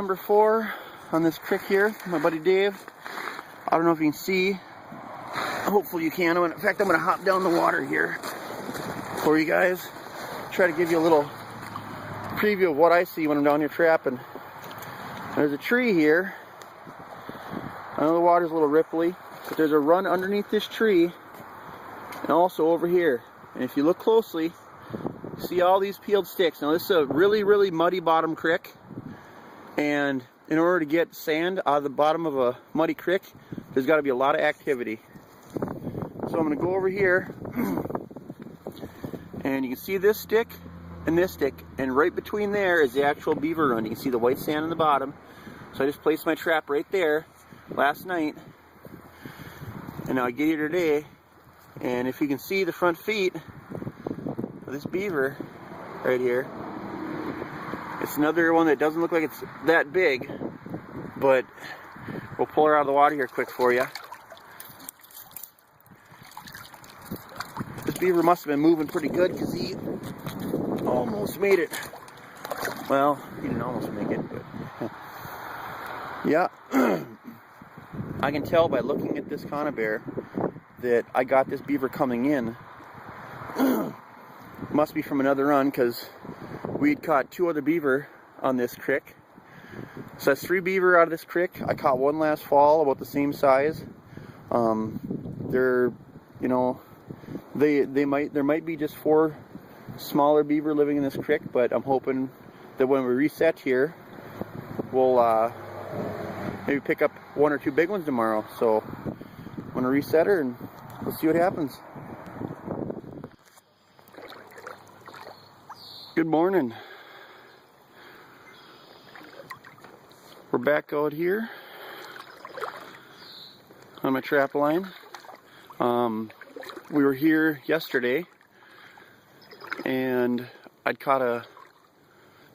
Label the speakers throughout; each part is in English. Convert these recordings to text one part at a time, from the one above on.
Speaker 1: number 4 on this creek here, my buddy Dave. I don't know if you can see. Hopefully you can. In fact, I'm going to hop down the water here for you guys. Try to give you a little preview of what I see when I'm down here trapping. There's a tree here. I know the water's a little ripply, but there's a run underneath this tree and also over here. And if you look closely, you see all these peeled sticks. Now this is a really, really muddy bottom creek, and in order to get sand out of the bottom of a muddy creek, there's got to be a lot of activity. So I'm going to go over here, and you can see this stick and this stick, and right between there is the actual beaver run. You can see the white sand on the bottom. So I just placed my trap right there last night, and now I get here today, and if you can see the front feet of this beaver right here, it's another one that doesn't look like it's that big, but we'll pull her out of the water here quick for you. This beaver must have been moving pretty good because he almost made it. Well, he didn't almost make it, but yeah. I can tell by looking at this conibear that I got this beaver coming in. Must be from another run, because we'd caught 2 other beaver on this creek. So that's 3 beaver out of this creek. I caught 1 last fall, about the same size. They're, you know, there might be just 4 smaller beaver living in this creek, but I'm hoping that when we reset here, we'll maybe pick up 1 or 2 big ones tomorrow. So I'm gonna reset her and we'll see what happens. Good morning. We're back out here on my trap line. We were here yesterday, and I'd caught a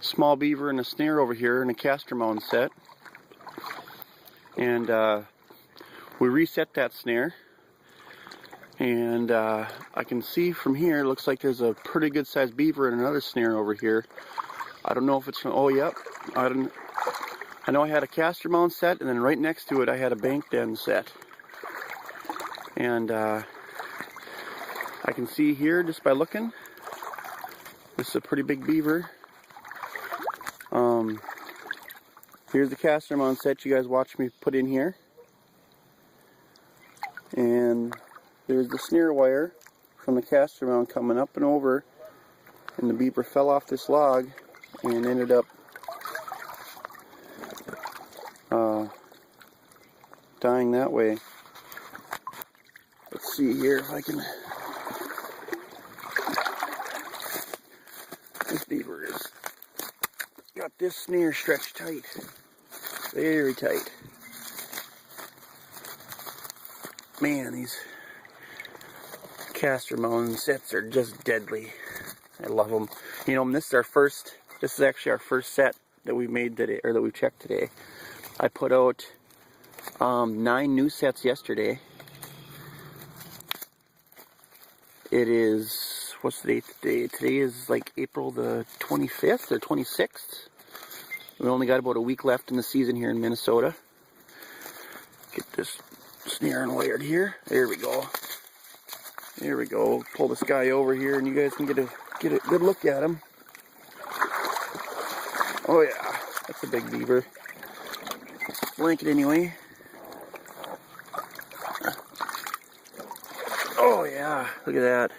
Speaker 1: small beaver and a snare over here in a Castor mound set, and we reset that snare, and I can see from here, it looks like there's a pretty good sized beaver and another snare over here. I don't know if it's from, oh yep, I know I had a Castor mound set, and then right next to it I had a bank den set. And I can see here just by looking, this is a pretty big beaver. Here's the Castor mound set you guys watched me put in here. And there's the snare wire from the Castor mound coming up and over, and the beaver fell off this log and ended up dying that way. Let's see here if I can. This beaver has got this snare stretched tight, very tight. Man, these Castor mound sets are just deadly. I love them. You know, this is actually our first set that we've made today, or that we've checked today. I put out 9 new sets yesterday. It is, what's the date today? Today is like April the 25th or 26th. We only got about a week left in the season here in Minnesota. Get this snare unwired here. There we go. There we go. Pull this guy over here and you guys can get a good look at him. Oh yeah, that's a big beaver. Blanket anyway. Oh yeah, look at that.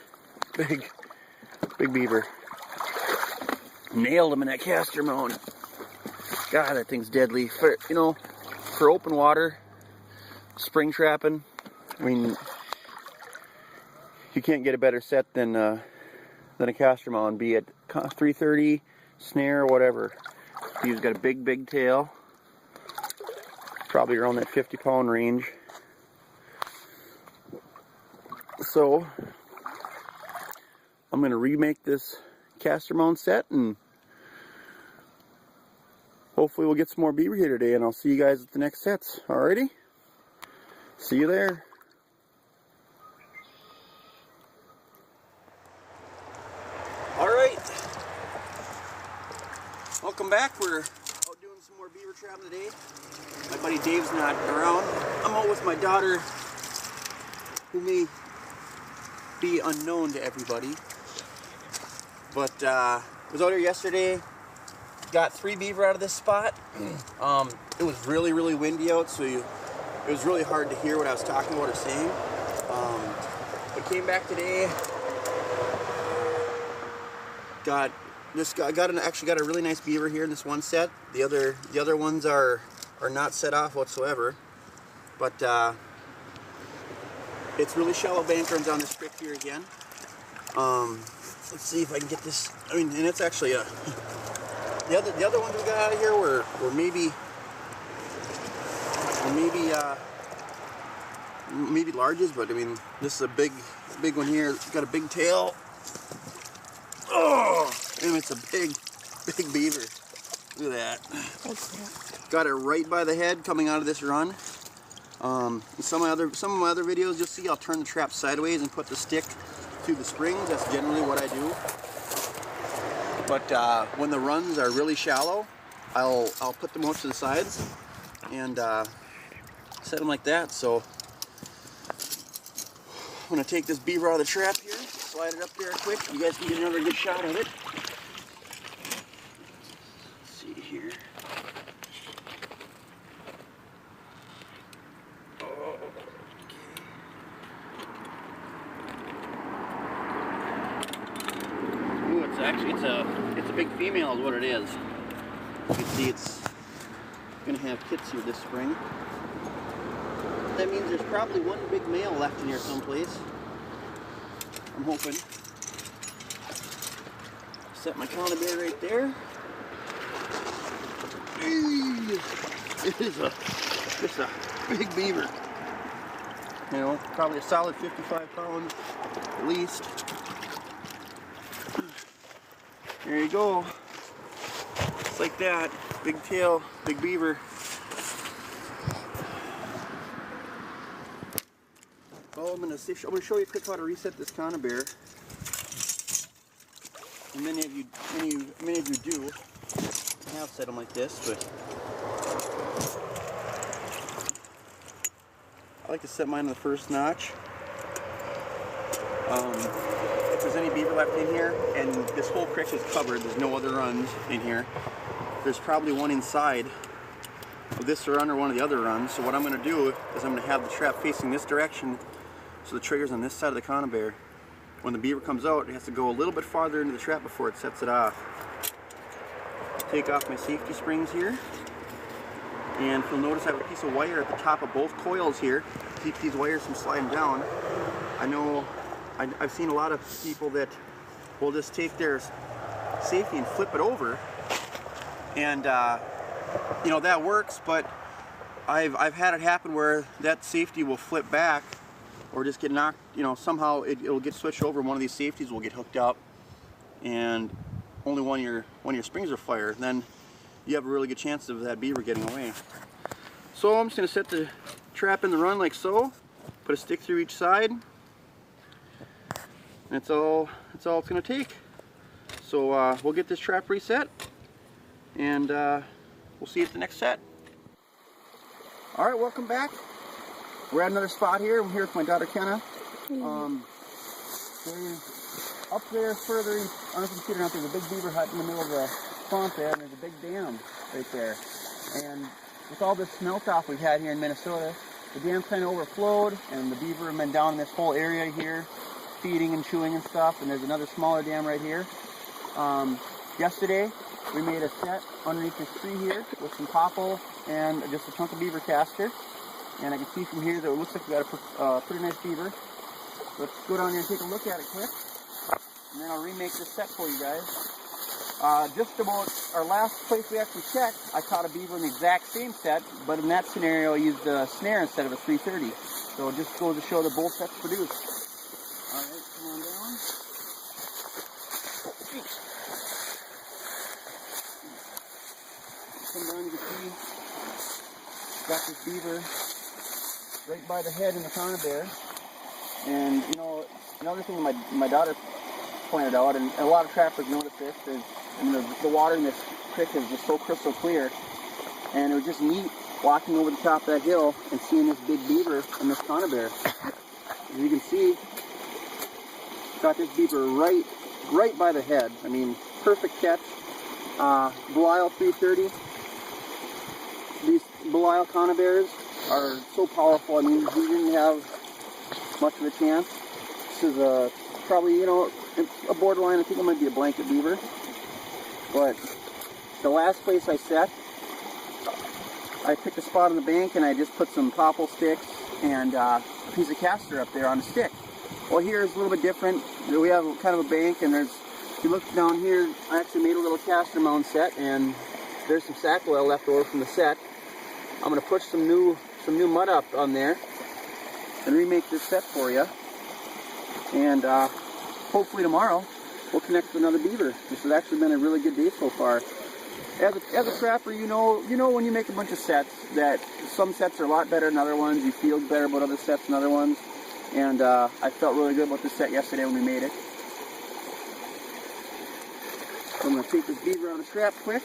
Speaker 1: Big beaver. Nailed him in that Castor mound. God, that thing's deadly. For, you know, for open water, spring trapping, I mean, you can't get a better set than a Castor mound, be it 330, snare, or whatever. He's got a big tail, probably around that 50-pound range. So I'm going to remake this Castor mound set, and hopefully we'll get some more beaver here today, and I'll see you guys at the next sets. Alrighty? See you there. Alright. Welcome back. We're out doing some more beaver beaver trapping today. My buddy Dave's not around. I'm out with my daughter, who may be unknown to everybody. But was out here yesterday. Got 3 beaver out of this spot. It was really, really windy out, so it was really hard to hear what I was talking about or saying. But came back today. Actually got a really nice beaver here in this one set. The other ones are not set off whatsoever. But it's really shallow bank runs on this creek here again. Let's see if I can get this. I mean, and it's actually a. The other ones we got out of here were maybe larges, but I mean this is a big one here. It's got a big tail. Oh, and it's a big beaver. Look at that. Got it right by the head coming out of this run. Some of my other videos you'll see I'll turn the trap sideways and put the stick through the springs. That's generally what I do. But when the runs are really shallow, I'll put them out to the sides and set them like that. So I'm gonna take this beaver out of the trap here, slide it up there quick. You guys can get another good shot of it. Let's see here. It's a big female is what it is. You can see it's gonna have kits here this spring. That means there's probably one big male left in here someplace. I'm hoping. Set my conibear right there. It is just a big beaver. You know, probably a solid 55 pounds at least. There you go. Just like that. Big tail, big beaver. Oh, I'm gonna show you quick how to reset this conibear. And many of you do have set them like this, but I like to set mine on the first notch. If there's any beaver left in here, and this whole creek is covered, there's no other runs in here, there's probably one inside of this run or one of the other runs. So what I'm going to do is I'm going to have the trap facing this direction, so the trigger's on this side of the conibear. When the beaver comes out, it has to go a little bit farther into the trap before it sets it off. Take off my safety springs here, and if you'll notice I have a piece of wire at the top of both coils here to keep these wires from sliding down. I know I've seen a lot of people that will just take their safety and flip it over, and you know, that works, but I've had it happen where that safety will flip back or just get knocked, you know, somehow it'll get switched over and one of these safeties will get hooked up and only one of your springs are fired. Then you have a really good chance of that beaver getting away. So I'm just going to set the trap in the run like so, put a stick through each side. That's all it's going to take. So we'll get this trap reset, and we'll see you at the next set. All right, welcome back. We're at another spot here. I'm here with my daughter Kenna. Up there further, I don't know if you can see it or not, there's a big beaver hut in the middle of the swamp there, and there's a big dam right there. And with all this smelt off we've had here in Minnesota, the dam kind of overflowed, and the beaver have been down in this whole area here, feeding and chewing and stuff. And there's another smaller dam right here. Yesterday we made a set underneath this tree here with some popple and just a chunk of beaver castor. And I can see from here that it looks like we got a pretty nice beaver. Let's go down here and take a look at it quick, and then I'll remake this set for you guys. Just about our last place we actually checked, I caught a beaver in the exact same set, but in that scenario I used a snare instead of a 330. So it just goes to show that both sets produce. Alright, come on down. Come down, you can see, got this beaver right by the head in the conibear. And you know, another thing my daughter pointed out, and a lot of trappers notice this, is the water in this creek is just so crystal clear And it was just neat walking over the top of that hill and seeing this big beaver and this conibear. As you can see, got this beaver right by the head. I mean, perfect catch. Belial 330. These Belial conibears are so powerful. I mean, we didn't have much of a chance. This is probably, you know, it's a borderline. I think it might be a blanket beaver. But the last place I set, I picked a spot on the bank and I just put some popple sticks and a piece of Castor up there on a stick. Well, here is a little bit different. We have kind of a bank, and there's, if you look down here, I actually made a little Castor mound set, and there's some sack oil left over from the set. I'm going to push some new mud up on there and remake this set for you. And hopefully tomorrow we'll connect with another beaver. This has actually been a really good day so far. As a trapper, you know when you make a bunch of sets that some sets are a lot better than other ones. You feel better about other sets than other ones. And I felt really good about this set yesterday when we made it. So I'm going to take this beaver out of the trap quick.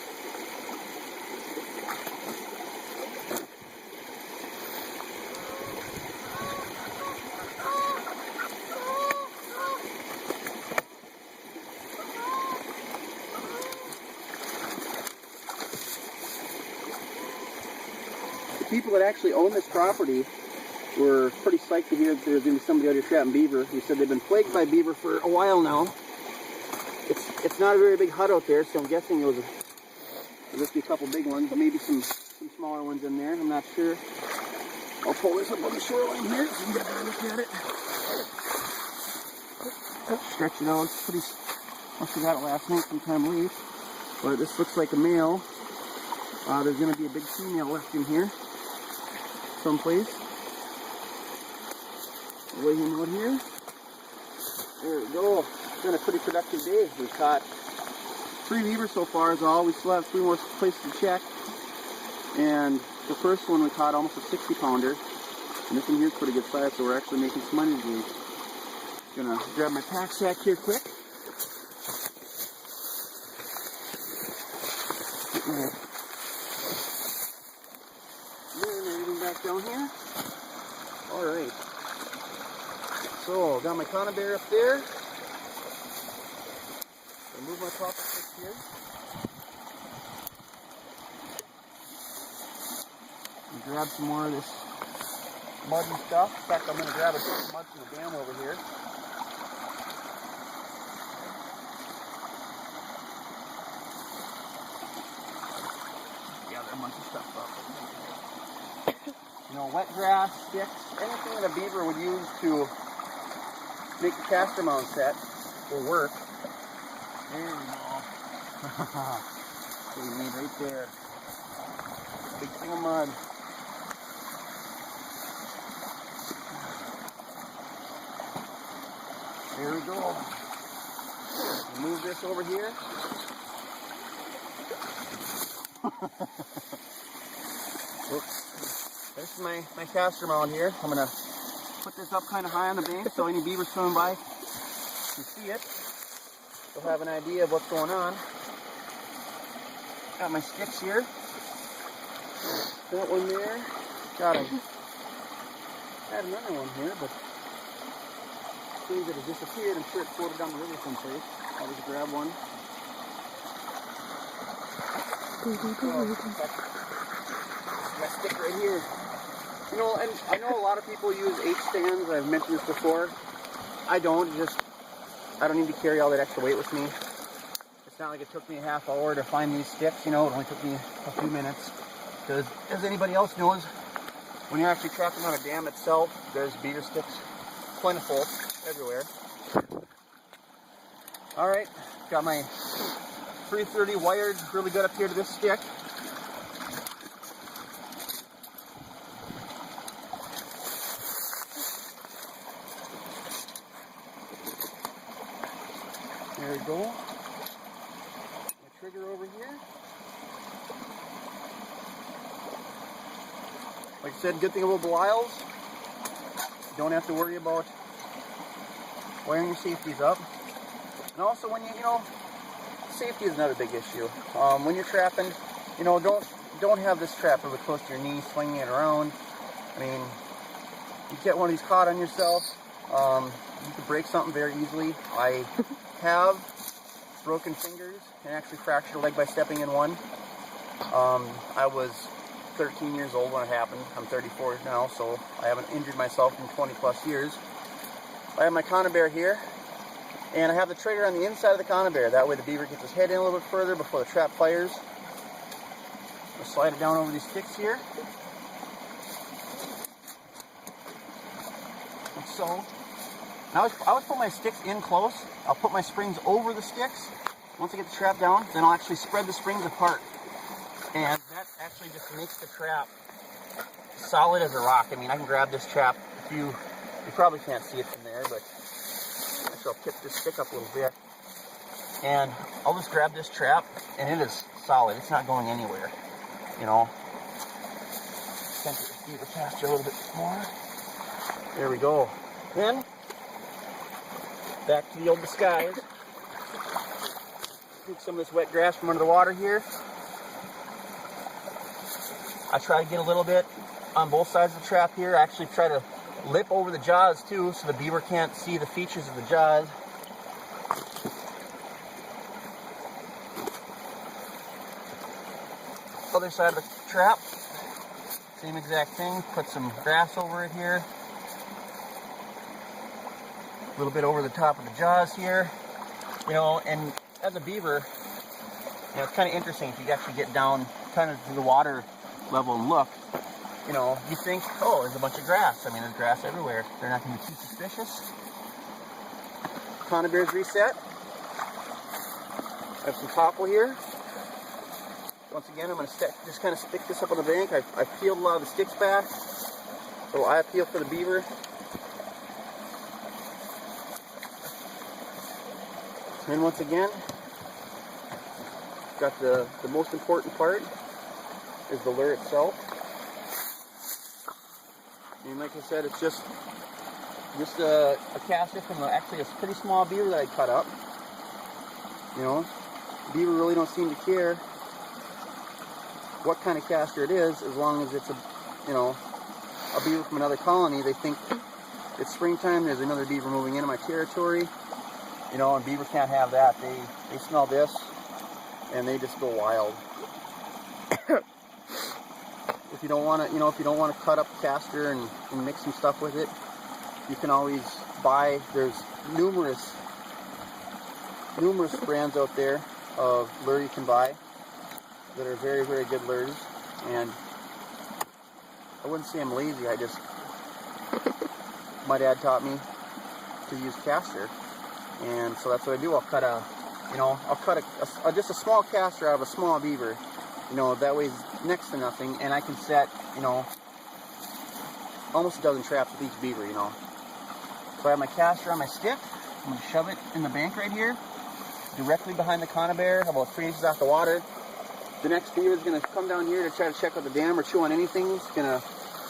Speaker 1: People that actually own this property were pretty psyched to hear that there's going to be somebody out here trapping beaver. They said they've been plagued by beaver for a while now. It's not a very big hut out there, so I'm guessing there'll just be a couple big ones, maybe some smaller ones in there. I'm not sure. I'll pull this up on the shoreline here so you can get a better look at it. Stretch it out. It's pretty. Must have got it last night sometime late. But this looks like a male. There's going to be a big female left in here someplace. Weigh him out here. There we go. It's been a pretty productive day. We've caught 3 beavers so far is all. We still have 3 more places to check. And the first one we caught almost a 60-pounder. And this one here is pretty good size, so we're actually making some money today. Gonna grab my pack sack here quick. Get my everything back down here. Alright. So, got my conibear up there. Move my popple sticks here. And grab some more of this muddy stuff. In fact, I'm going to grab a bunch of mud from the dam over here. Gather a bunch of stuff up. You know, wet grass, sticks, anything that a beaver would use to make the Castor mound set will work. There we go. So we made right there. Big thing of mud. There we go. Move this over here. Oops. There's my Castor mound here. I'm going to put this up kind of high on the bank so any beavers swimming by can see it. They'll have an idea of what's going on. Got my sticks here. That one there. Got him. Had another one here, but it seems that it disappeared. I'm sure it floated down the river someplace. I'll just grab one. My stick right here. You know, and I know a lot of people use H-stands. I've mentioned this before. I don't. I don't need to carry all that extra weight with me. It's not like it took me a half hour to find these sticks, you know, it only took me a few minutes. Because, as anybody else knows, when you're actually trapping on a dam itself, there's beaver sticks plentiful everywhere. Alright, got my 330 wired really good up here to this stick. There we go. My trigger over here. Like I said, good thing about Belials, you don't have to worry about wiring your safeties up. And also when you know, safety is another big issue. When you're trapping, you know, don't don't have this trap really close to your knee, swinging it around, I mean, you get one of these caught on yourself, you could break something very easily. I have broken fingers and actually fractured a leg by stepping in one. I was 13 years old when it happened. I'm 34 now, so I haven't injured myself in 20 plus years. I have my conibear here, and I have the trigger on the inside of the conibear. That way the beaver gets his head in a little bit further before the trap fires. I'll slide it down over these sticks here. Like so. Now I always put my sticks in close. I'll put my springs over the sticks. Once I get the trap down, then I'll actually spread the springs apart. And that actually just makes the trap solid as a rock. I mean, I can grab this trap. If you probably can't see it from there, but actually I'll tip this stick up a little bit. And I'll just grab this trap, and it is solid. It's not going anywhere, you know. Center this beaver Castor a little bit more. There we go. Then, back to the old disguise. Take some of this wet grass from under the water here. I try to get a little bit on both sides of the trap here. I actually try to lip over the jaws too, so the beaver can't see the features of the jaws. Other side of the trap, same exact thing. Put some grass over it here. A little bit over the top of the jaws here. You know, and as a beaver, you know, it's kind of interesting if you actually get down kind of to the water level and look. You know, you think, oh, there's a bunch of grass. I mean, there's grass everywhere. They're not going to be too suspicious. Conibears reset. I have some topple here. Once again, I'm going to just kind of stick this up on the bank. I peeled a lot of the sticks back, so I appeal for the beaver. And once again, got the most important part is the lure itself. And like I said, it's just a Castor from actually a pretty small beaver that I cut up. You know, beaver really don't seem to care what kind of Castor it is, as long as it's a beaver from another colony. They think it's springtime, there's another beaver moving into my territory. You know, and beaver can't have that. They smell this and they just go wild. If you don't want to, if you don't want to cut up Castor and mix some stuff with it, you can always buy. There's numerous brands out there of lure you can buy that are very, very good lures. And I wouldn't say I'm lazy. My dad taught me to use Castor. And so that's what I do. I'll cut just a small Castor out of a small beaver. You know, that weighs next to nothing, and I can set, almost a dozen traps with each beaver, So I have my Castor on my stick. I'm going to shove it in the bank right here, directly behind the conibear, about 3 inches off the water. The next beaver is going to come down here to try to check out the dam or chew on anything. He's going to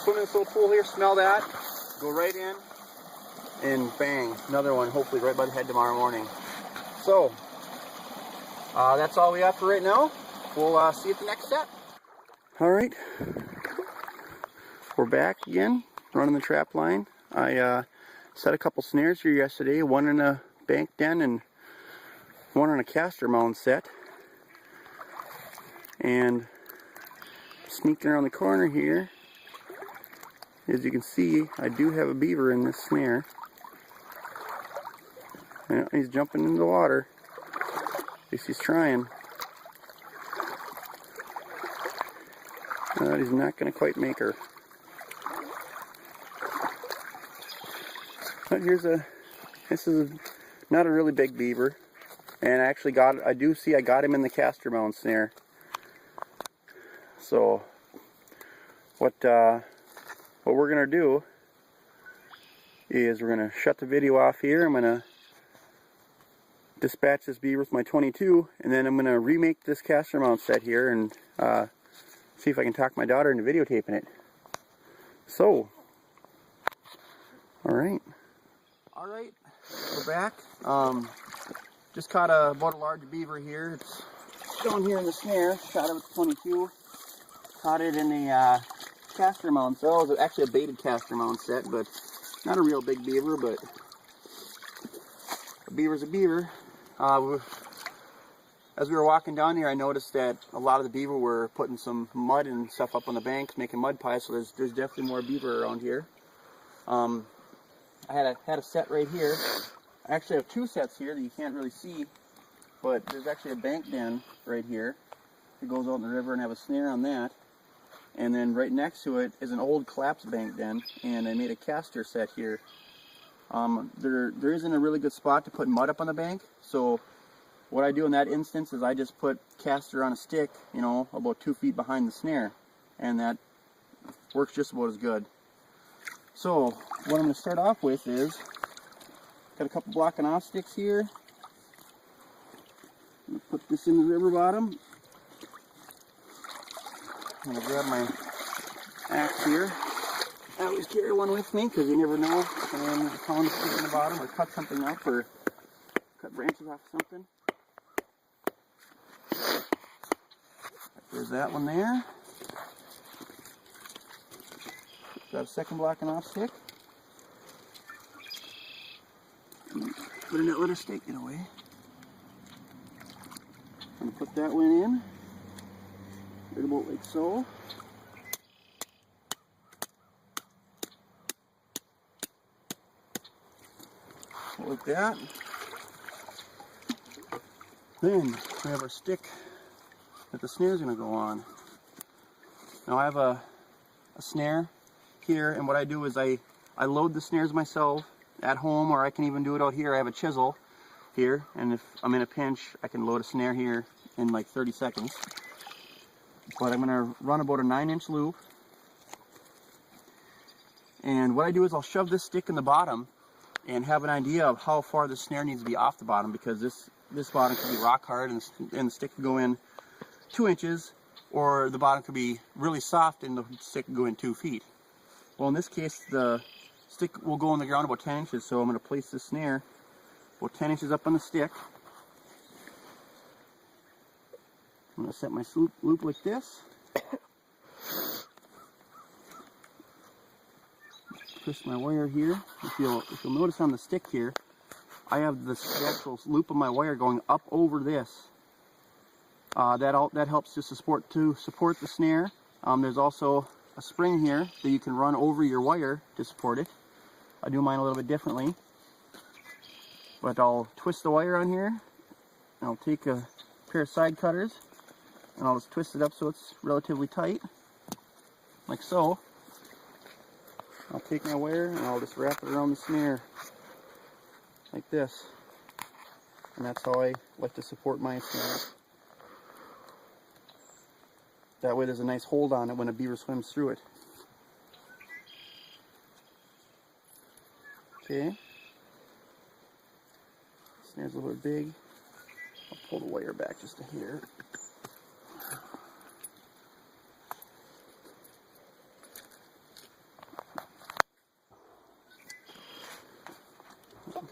Speaker 1: swim in this little pool here, smell that, go right in, and bang, another one, hopefully right by the head tomorrow morning. So, that's all we have for right now. We'll see you at the next step. Alright, we're back again, running the trap line. I set a couple snares here yesterday, one in a bank den and one on a Castor mound set. And sneaking around the corner here, as you can see, I do have a beaver in this snare. Yeah, he's jumping into the water. At least he's trying. He's not going to quite make her. But this is not a really big beaver. And I got him in the Castor mound snare. So, what we're going to do is we're going to shut the video off here. I'm going to dispatch this beaver with my 22, and then I'm going to remake this Castor mount set here and see if I can talk my daughter into videotaping it. So, alright, we're back. Just caught about a large beaver here. It's shown here in the snare. Shot it with the 22. Caught it in a Castor mount. So it was actually a baited Castor mount set, but not a real big beaver, but a beaver's a beaver. As we were walking down here, I noticed that a lot of the beaver were putting some mud and stuff up on the banks, making mud pies, so there's definitely more beaver around here. I had a set right here. I actually have two sets here that you can't really see, but there's actually a bank den right here. It goes out in the river, and I have a snare on that. And then right next to it is an old collapsed bank den, and I made a Castor set here. There isn't a really good spot to put mud up on the bank, so what I do in that instance is I just put Castor on a stick, you know, about 2 feet behind the snare, and that works just about as good. So what I'm going to start off with is, got a couple blocking off sticks here. I'm going to put this in the river bottom. I'm going to grab my axe here. I always carry one with me because you never know when I found a stick in the bottom or cut something up or cut branches off something. There's that one there. Got a second blocking off stick. Put in that little stick, get away. I'm going to put that one in. Right about like so. Like that. Then we have our stick that the snare is going to go on. Now I have a snare here, and what I do is I load the snares myself at home, or I can even do it out here. I have a chisel here, and if I'm in a pinch, I can load a snare here in like 30 seconds. But I'm going to run about a 9-inch loop, and what I do is I'll shove this stick in the bottom and have an idea of how far the snare needs to be off the bottom, because this bottom could be rock hard and the stick could go in 2 inches, or the bottom could be really soft and the stick could go in 2 feet. Well, in this case, the stick will go on the ground about 10 inches, so I'm going to place the snare about 10 inches up on the stick. I'm going to set my loop like this. Twist my wire here. If you'll notice on the stick here, I have the actual loop of my wire going up over this. That helps to support the snare. There's also a spring here that you can run over your wire to support it. I do mine a little bit differently, but I'll twist the wire on here, and I'll take a pair of side cutters, and I'll just twist it up so it's relatively tight, like so. I'll take my wire and I'll just wrap it around the snare like this, and that's how I like to support my snare. That way there's a nice hold on it when a beaver swims through it. Okay. Snare's a little bit big. I'll pull the wire back just a hair.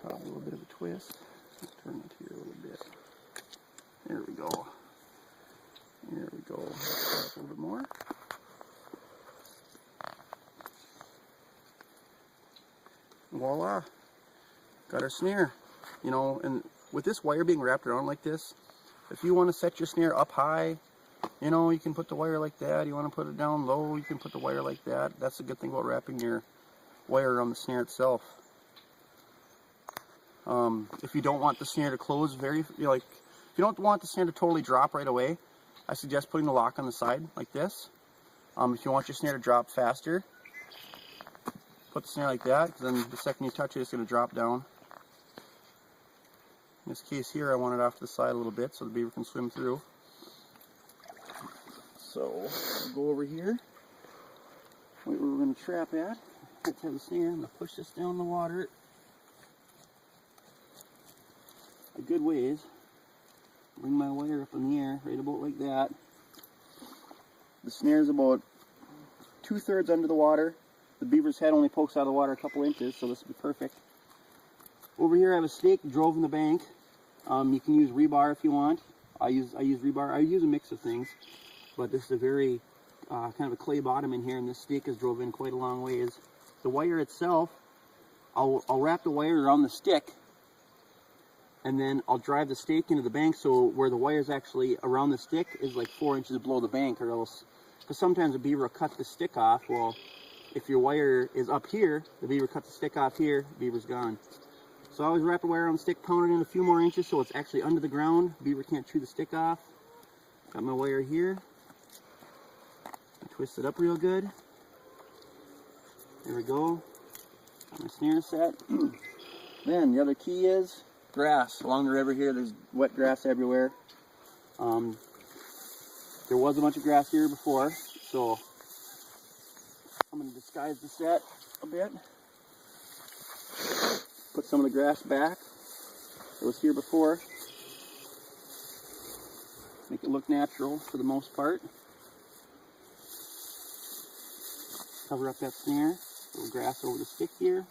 Speaker 1: Probably a little bit of a twist. Let's turn it here a little bit. There we go. There we go. A little bit more. Voila! Got our snare. You know, and with this wire being wrapped around like this, if you want to set your snare up high, you know, you can put the wire like that. You want to put it down low, you can put the wire like that. That's the good thing about wrapping your wire around the snare itself. If you don't want the snare to close if you don't want the snare to totally drop right away, I suggest putting the lock on the side like this. If you want your snare to drop faster, put the snare like that, because then the second you touch it, it's going to drop down. In this case here, I want it off to the side a little bit so the beaver can swim through. So, I'll go over here, right where we're going to trap at. Let's have the snare. I'm going to push this down the water a good ways. Bring my wire up in the air, right about like that. The snare is about 2/3 under the water. The beaver's head only pokes out of the water a couple inches, so this will be perfect. Over here I have a stake drove in the bank. You can use rebar if you want. I use rebar. I use a mix of things, but this is a very kind of a clay bottom in here, and this stake has drove in quite a long ways. The wire itself, I'll wrap the wire around the stick, and then I'll drive the stake into the bank, so where the wire is actually around the stick is like 4 inches below the bank, or else, because sometimes a beaver will cut the stick off. Well, if your wire is up here, the beaver cuts the stick off here, the beaver's gone. So I always wrap the wire around the stick, pound it in a few more inches so it's actually under the ground. Beaver can't chew the stick off. Got my wire here. I twist it up real good. There we go. Got my snare set. Then the other key is grass. Along the river here, there's wet grass everywhere. There was a bunch of grass here before, so I'm going to disguise the set a bit. Put some of the grass back that was here before. Make it look natural for the most part. Cover up that snare. A little grass over the stick here.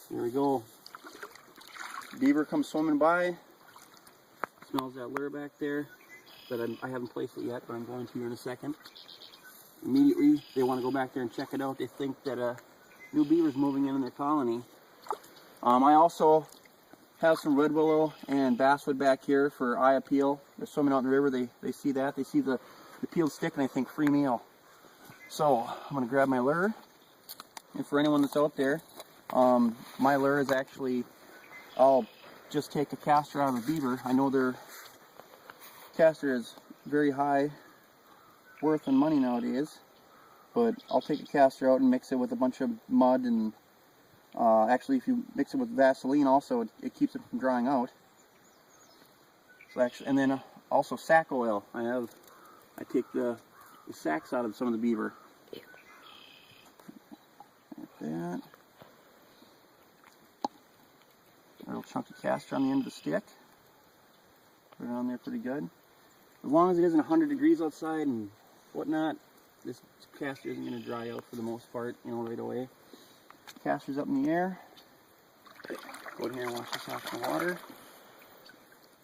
Speaker 1: There we go. Beaver comes swimming by. Smells that lure back there. That I haven't placed it yet, but I'm going to here in a second. Immediately, they want to go back there and check it out. They think that a new beaver's moving in their colony. I also have some red willow and basswood back here for eye appeal. They're swimming out in the river. They see that. They see the peeled stick, and they think free meal. So I'm going to grab my lure. And for anyone that's out there, my lure is actually, I'll just take a Castor out of a beaver. I know their Castor is very high worth in money nowadays, but I'll take a Castor out and mix it with a bunch of mud, and actually if you mix it with Vaseline also, it keeps it from drying out. So actually, and then also sack oil. I take the sacks out of some of the beaver. Like that. A little chunky Castor on the end of the stick. Put it on there pretty good. As long as it isn't 100 degrees outside and whatnot, this Castor isn't going to dry out for the most part, right away. Castor's up in the air. Go ahead and wash this off in the water.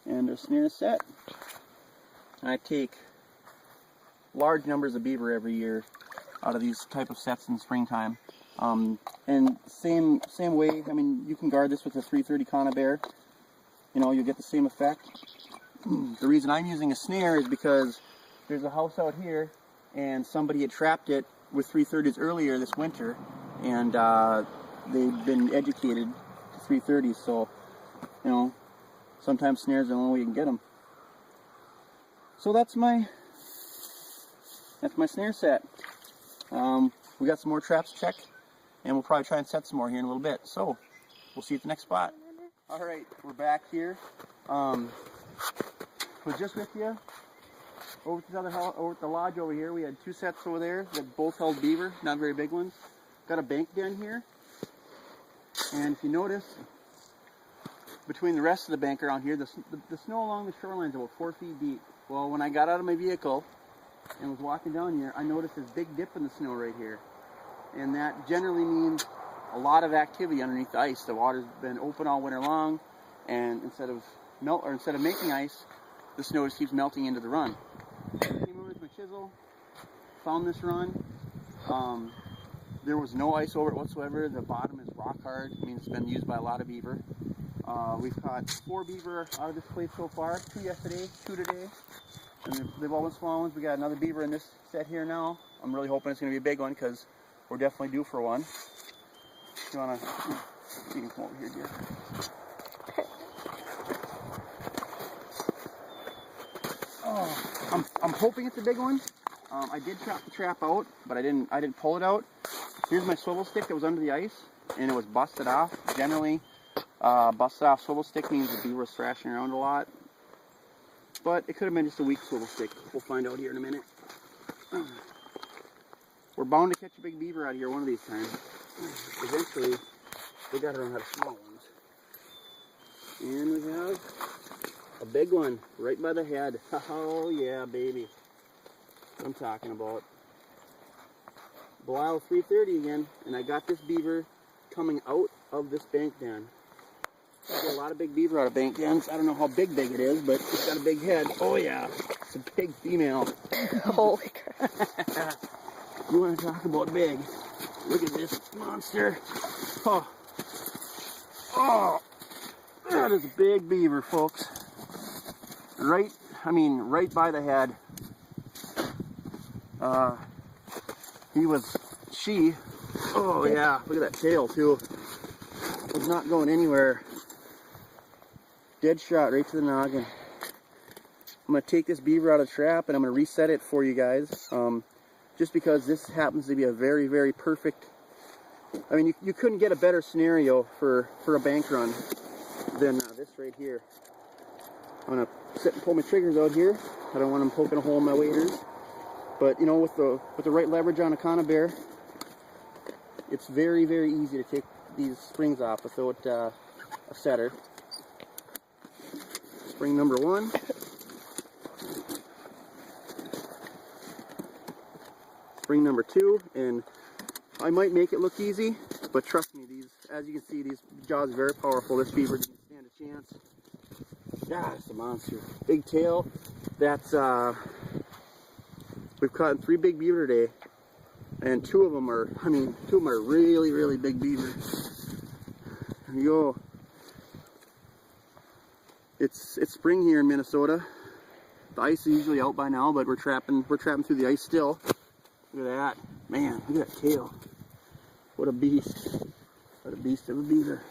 Speaker 1: And our snare is set. I take large numbers of beaver every year out of these type of sets in the springtime. And same way, I mean, you can guard this with a 330 conibear. You get the same effect. The reason I'm using a snare is because there's a house out here, and somebody had trapped it with 330s earlier this winter, and they've been educated to 330s, so, sometimes snares are the only way you can get them. So that's my snare set. We got some more traps to check, and we'll probably try and set some more here in a little bit. So, we'll see you at the next spot. Alright, we're back here. Was just with you over to the other house, over at the lodge over here. We had 2 sets over there that both held beaver, not very big ones. Got a bank den here, and if you notice, between the rest of the bank around here, the snow along the shoreline is about 4 feet deep. Well, when I got out of my vehicle and was walking down here, I noticed this big dip in the snow right here, and that generally means a lot of activity underneath the ice. The water's been open all winter long, and instead of making ice, the snow just keeps melting into the run. Came over with my chisel, found this run. There was no ice over it whatsoever. The bottom is rock hard. It means it's been used by a lot of beaver. We've caught 4 beaver out of this place so far. 2 yesterday, 2 today. And they've all been small ones. We got another beaver in this set here now. I'm really hoping it's going to be a big one, because we're definitely due for one. You can come over here, dear. Oh, I'm hoping it's a big one. I did trap the trap out, but I didn't pull it out. Here's my swivel stick that was under the ice, and it was busted off. Generally, busted off swivel stick means the beaver was thrashing around a lot. But it could have been just a weak swivel stick. We'll find out here in a minute. We're bound to catch a big beaver out here one of these times. Eventually, we gotta learn how to small ones. And we have a big one right by the head. Oh yeah, baby. That's what I'm talking about. Belial 330 again, and I got this beaver coming out of this bank den. I get a lot of big beaver out of bank ends. I don't know how big it is, but it's got a big head. Oh yeah, it's a big female.
Speaker 2: Holy crap.
Speaker 1: You want to talk about big? Look at this monster. Oh, oh, that is a big beaver, folks. Right by the head. Oh yeah, look at that tail too. Was not going anywhere. Dead shot right to the noggin. I'm going to take this beaver out of the trap and I'm going to reset it for you guys. Just because this happens to be a very, very perfect, I mean, you couldn't get a better scenario for a bank run than this right here. I'm going to sit and pull my triggers out here. I don't want them poking a hole in my waders. But, you know, with the right leverage on a conibear, it's very, very easy to take these springs off without a setter. Spring number 1. Spring number 2, and I might make it look easy, but trust me, as you can see, these jaws are very powerful. This beaver doesn't stand a chance. Yeah, it's a monster. Big tail. That's we've caught 3 big beaver today, and 2 of them are really, really big beaver. There you go. It's spring here in Minnesota. The ice is usually out by now, but we're trapping through the ice still. Look at that. Man, look at that tail. What a beast. What a beast of a beaver.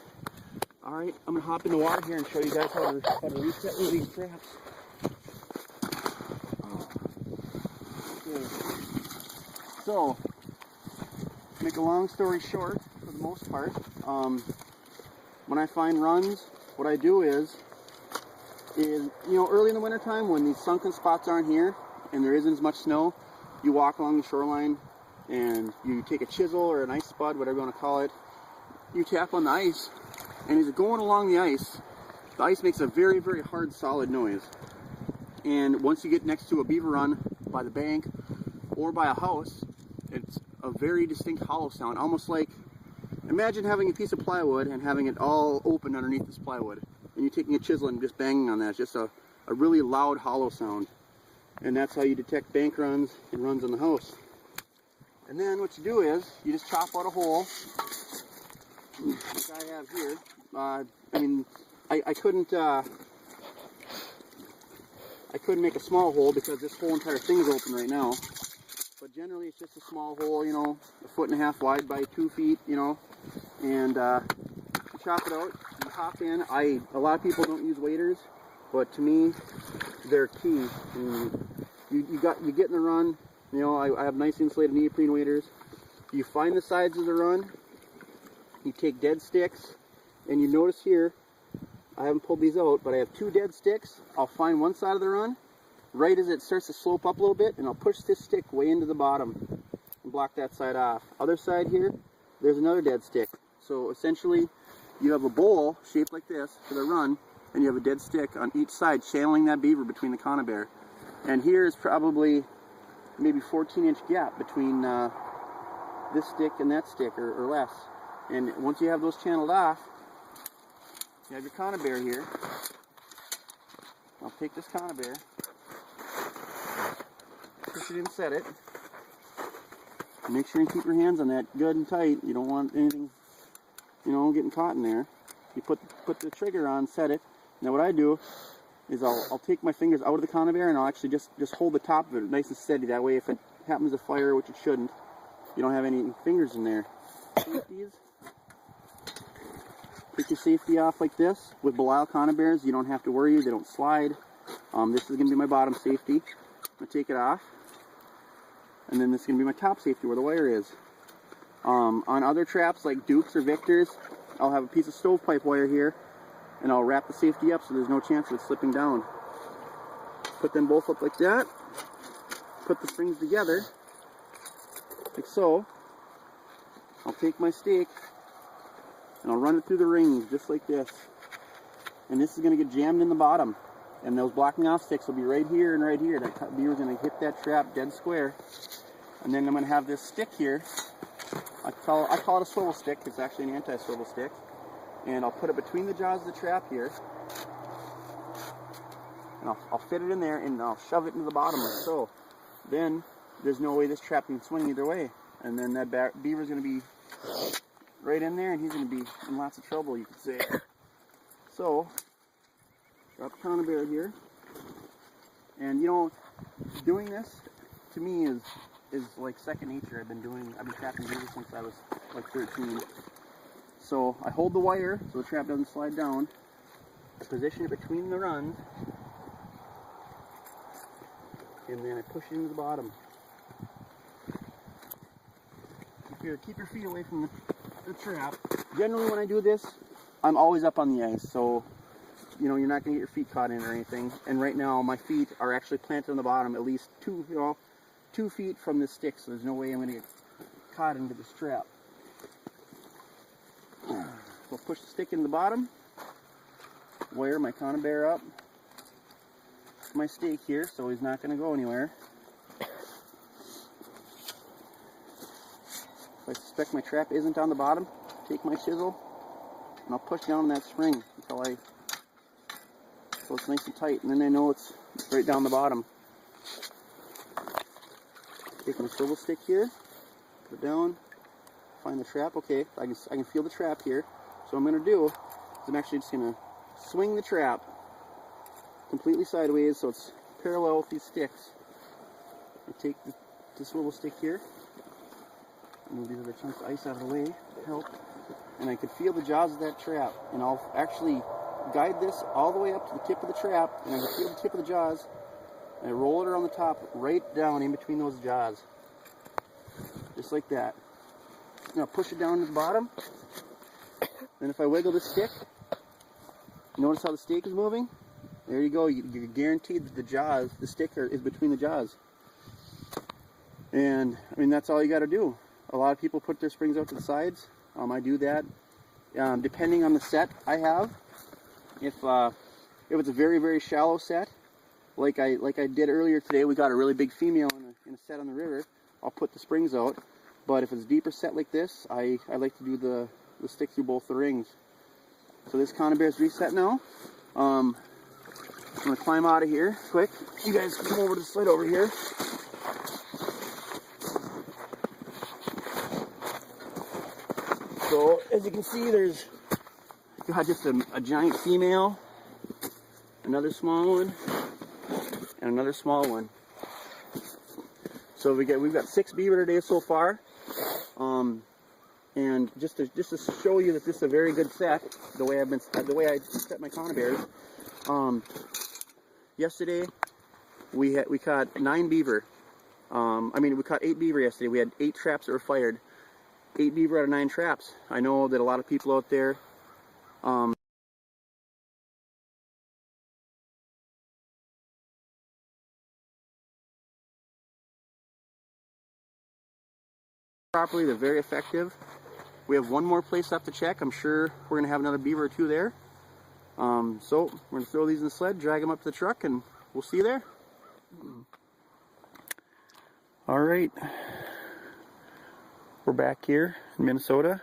Speaker 1: Alright, I'm going to hop in the water here and show you guys how to reset one of these traps. Okay. So, to make a long story short, for the most part, when I find runs, what I do is, you know, early in the wintertime when these sunken spots aren't here and there isn't as much snow, you walk along the shoreline and you take a chisel or an ice spud, whatever you want to call it, you tap on the ice, and as you're going along the ice makes a very, very hard, solid noise. And once you get next to a beaver run by the bank or by a house, it's a very distinct hollow sound, almost like, imagine having a piece of plywood and having it all open underneath this plywood, and you taking a chisel and just banging on that. It's just a really loud, hollow sound. And that's how you detect bank runs and runs in the house. And then what you do is, you just chop out a hole, like I have here. I mean, I couldn't make a small hole because this whole entire thing is open right now. But generally it's just a small hole, you know, 1.5 feet wide by 2 feet, you know, and you chop it out, you hop in. A lot of people don't use waders, but to me, they're key. And you get in the run, you know, I have nice insulated neoprene waders. You find the sides of the run, you take dead sticks, and you notice here, I haven't pulled these out, but I have 2 dead sticks. I'll find one side of the run, right as it starts to slope up a little bit, and I'll push this stick way into the bottom and block that side off. Other side here, there's another dead stick. So essentially, you have a bowl shaped like this for the run, and you have a dead stick on each side, channeling that beaver between the conibear. And here is probably maybe 14-inch gap between this stick and that stick, or less. And once you have those channeled off, you have your conibear here. I'll take this conibear, push it in, set it. Make sure you keep your hands on that good and tight. You don't want anything, you know, getting caught in there. You put the trigger on, set it. Now what I do is I'll take my fingers out of the conibear and I'll actually just hold the top of it nice and steady. That way if it happens to fire, which it shouldn't, you don't have any fingers in there. Safeties. Take your safety off like this. With Belial conibears, you don't have to worry, they don't slide. This is going to be my bottom safety. I'm going to take it off. And then this is going to be my top safety where the wire is. On other traps like Dukes or Victors, I'll have a piece of stovepipe wire here, and I'll wrap the safety up so there's no chance of it slipping down. Put them both up like that. Put the springs together, like so. I'll take my stake, and I'll run it through the rings, just like this. And this is going to get jammed in the bottom. And those blocking off sticks will be right here and right here. That beaver's going to hit that trap dead square. And then I'm going to have this stick here. I call it a swivel stick. It's actually an anti-swivel stick. and I'll put it between the jaws of the trap here, and I'll fit it in there, and I'll shove it into the bottom like so. Then there's no way this trap can swing either way, and then that beaver's going to be right in there, and he's going to be in lots of trouble, you could say. So, got the conibear here, and you know, doing this to me is like second nature. I've been trapping beavers since I was like 13. So I hold the wire so the trap doesn't slide down. I position it between the runs, and then I push it into the bottom. Keep your feet away from the trap. Generally when I do this, I'm always up on the ice, so you know, you're not going to get your feet caught in or anything. And right now my feet are actually planted on the bottom at least 2 feet from this stick, so there's no way I'm going to get caught into this trap. So push the stick in the bottom, wire my conibear up my stake here so he's not going to go anywhere. If I suspect my trap isn't on the bottom, take my chisel and I'll push down on that spring so it's nice and tight, and then I know it's right down the bottom. Take my swivel stick here, put it down, find the trap. Okay, I can feel the trap here. So what I'm going to do is I'm actually just going to swing the trap completely sideways so it's parallel with these sticks. I take the swivel stick here, move these other chunks of ice out of the way to help, and I can feel the jaws of that trap, and I'll actually guide this all the way up to the tip of the trap, and I can feel the tip of the jaws, and I roll it around the top right down in between those jaws, just like that. Now push it down to the bottom. Then if I wiggle the stick, notice how the stake is moving? There you go. You're guaranteed that the stick is between the jaws. And I mean, that's all you got to do. A lot of people put their springs out to the sides. I do that. Depending on the set I have, if it's a very, very shallow set, like I did earlier today, we got a really big female in a set on the river, I'll put the springs out. But if it's a deeper set like this, I like to do the stick through both the rings. So this conibear's reset now. I'm going to climb out of here quick. You guys come over to the sled over here. So as you can see, there's got just a giant female, another small one, and another small one. So we've got 6 beaver today so far. And just to show you that this is a very good set, the way I set my conibears. Yesterday we caught 9 beaver. We caught 8 beaver yesterday. We had 8 traps that were fired. 8 beaver out of 9 traps. I know that a lot of people out there properly, they're very effective. We have one more place left to check. I'm sure we're going to have another beaver or 2 there. So we're going to throw these in the sled, drag them up to the truck, and we'll see you there. Alright, we're back here in Minnesota,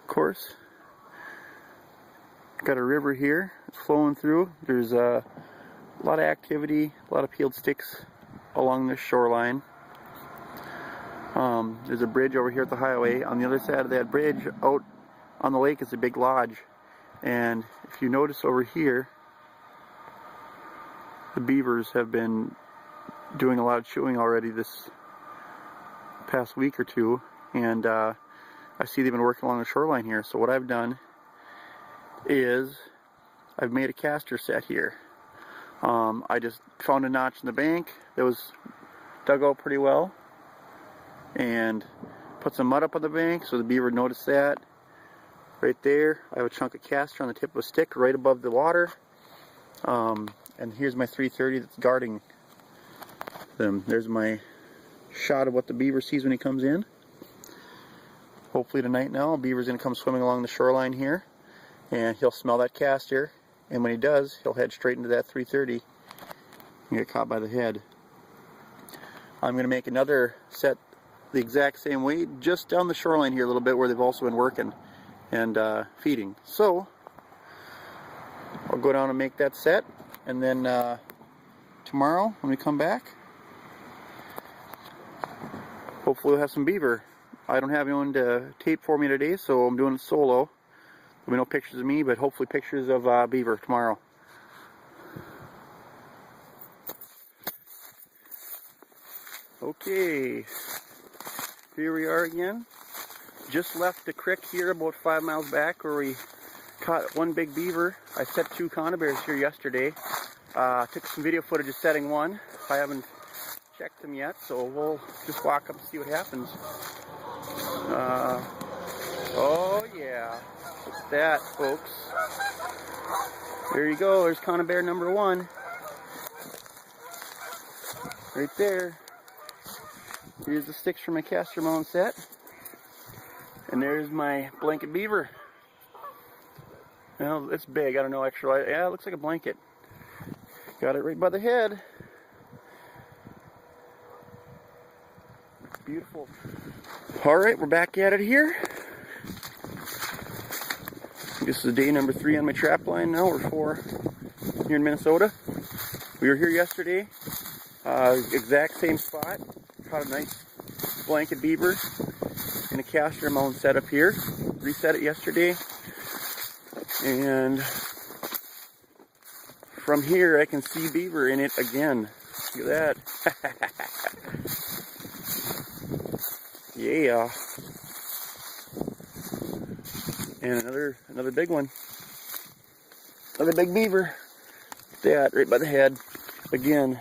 Speaker 1: of course. Got a river here, it's flowing through. There's a lot of activity, a lot of peeled sticks along this shoreline. There's a bridge over here at the highway. On the other side of that bridge, out on the lake, is a big lodge. And if you notice over here, the beavers have been doing a lot of chewing already this past week or 2. And I see they've been working along the shoreline here. So what I've done is I've made a Castor set here. I just found a notch in the bank that was dug out pretty well, and put some mud up on the bank so the beaver noticed that. Right there, I have a chunk of Castor on the tip of a stick right above the water. And here's my 330 that's guarding them. There's my shot of what the beaver sees when he comes in. Hopefully tonight now, a beaver's going to come swimming along the shoreline here, and he'll smell that Castor, and when he does, he'll head straight into that 330 and get caught by the head. I'm going to make another set the exact same way, just down the shoreline here a little bit where they've also been working. and feeding. So I'll go down and make that set, and then tomorrow when we come back, hopefully we'll have some beaver. I don't have anyone to tape for me today, so I'm doing it solo. There'll be no pictures of me, but hopefully pictures of beaver tomorrow. Okay, here we are again. Just left the creek here about 5 miles back where we caught one big beaver. I set 2 conibears here yesterday. Took some video footage of setting one. I haven't checked them yet, so we'll just walk up and see what happens. Oh yeah, look at that, folks. There you go, there's conibear number 1. Right there. Here's the sticks for my Castor mount set. And there's my blanket beaver. Well, it's big, I don't know actually. Yeah, it looks like a blanket. Got it right by the head. Beautiful. Alright, we're back at it here. This is day number 3 on my trap line now, or 4 here in Minnesota. We were here yesterday, exact same spot. Caught a nice blanket beaver in a Castor mount setup here. Reset it yesterday, and from here I can see beaver in it again. Look at that. Yeah. And another big one. Another big beaver. Look at that, right by the head. Again.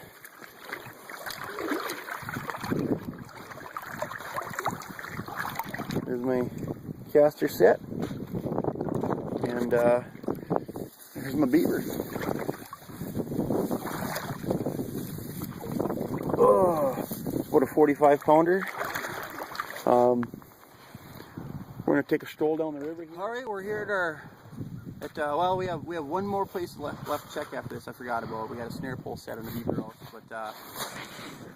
Speaker 1: There's my Castor set. And there's my beaver. Oh, what a 45 pounder. We're gonna take a stroll down the river here. All right, we're here at well, we have one more place left to check after this. I forgot about. We got a snare pole set on the beaver house, but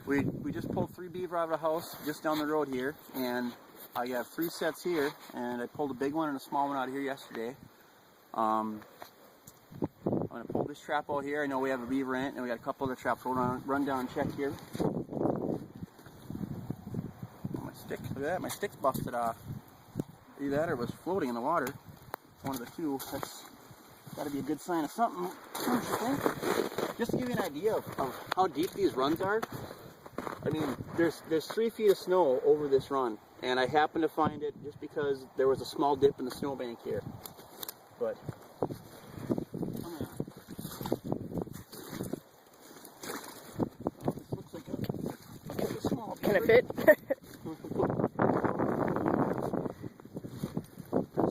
Speaker 1: we just pulled 3 beaver out of the house just down the road here, and I have 3 sets here, and I pulled a big one and a small one out of here yesterday. I'm gonna pull this trap out here. I know we have a beaver in it, and we got a couple other traps. We'll run down and check here. Stick. Look at that, my stick's busted off. Either that or it was floating in the water. One of the two. That's got to be a good sign of something, don't you think? Just to give you an idea of how deep these runs are. I mean, there's 3 feet of snow over this run, and I happened to find it just because there was a small dip in the snowbank here. But this looks like a small beaver.
Speaker 2: Can it fit?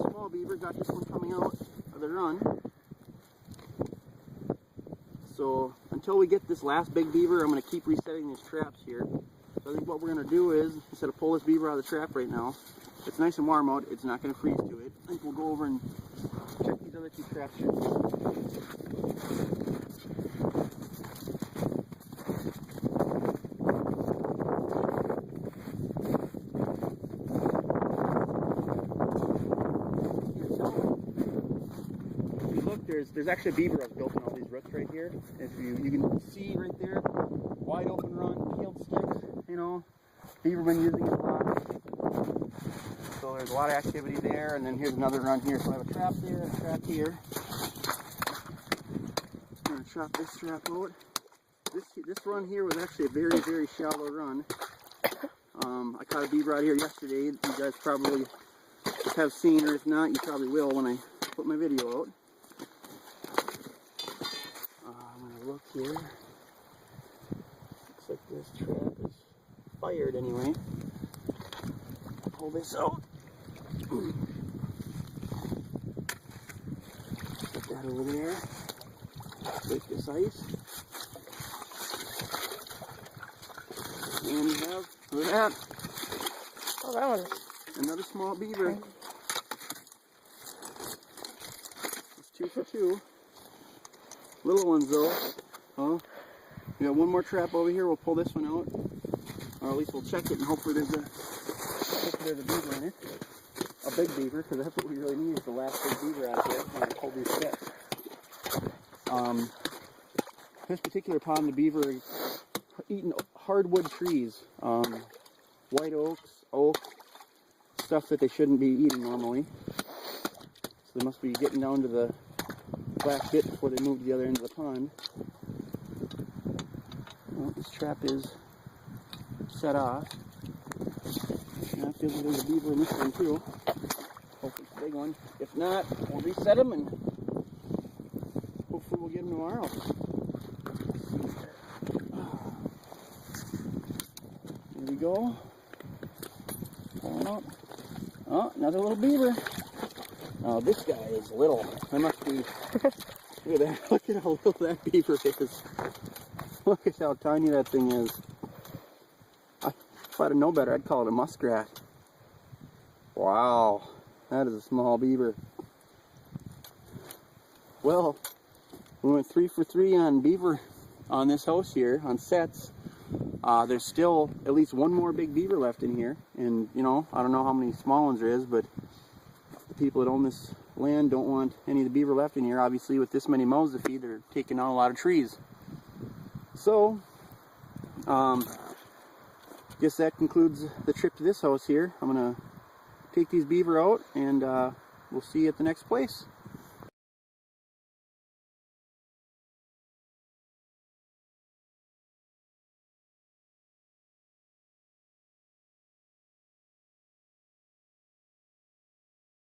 Speaker 1: Small beaver, got this one coming out of the run. So until we get this last big beaver, I'm going to keep resetting these traps here. So I think what we're going to do is, instead of pull this beaver out of the trap right now, it's nice and warm out, it's not going to freeze to it. I think we'll go over and check these other 2 traps here. There's actually a beaver that's built in all these roots right here. If you can see right there, wide open run, peeled sticks, you know, beaver been using it a lot. So there's a lot of activity there, and then here's another run here. So I have a trap there and a trap here. I'm gonna chop this trap out. This run here was actually a very, very shallow run. I caught a beaver out here yesterday. You guys probably have seen, or if not, you probably will when I put my video out. Look here. Looks like this trap is fired anyway. Pull this out. Put that over there. Break this ice. And we have, look at that.
Speaker 2: Oh, that one.
Speaker 1: Another small beaver. It's 2 for 2. Little ones though. Oh, we got one more trap over here. We'll pull this one out, or at least we'll check it, and hopefully there's a beaver in it. a big beaver, because that's what we really need, is the last big beaver out here when I pull these sticks. This particular pond, the beaver eating hardwood trees, white oaks, oak, stuff that they shouldn't be eating normally. So they must be getting down to the black bit before they move to the other end of the pond. Well, this trap is set off. Now, feels like there's a beaver in this one too. Hopefully it's a big one. If not, we'll reset him and hopefully we'll get him tomorrow. Here we go. Pulling up. Oh, another little beaver. Oh, this guy is little. I must be. Look at that. Look at how little that beaver is. Look at how tiny that thing is. If I'd have known better, I'd call it a muskrat. Wow. That is a small beaver. Well, we went 3 for 3 on beaver on this house here, on sets. There's still at least one more big beaver left in here. And, you know, I don't know how many small ones there is, but the people that own this land don't want any of the beaver left in here. Obviously, with this many mouths to feed, they're taking out a lot of trees. So, guess that concludes the trip to this house here. I'm going to take these beaver out, and we'll see you at the next place.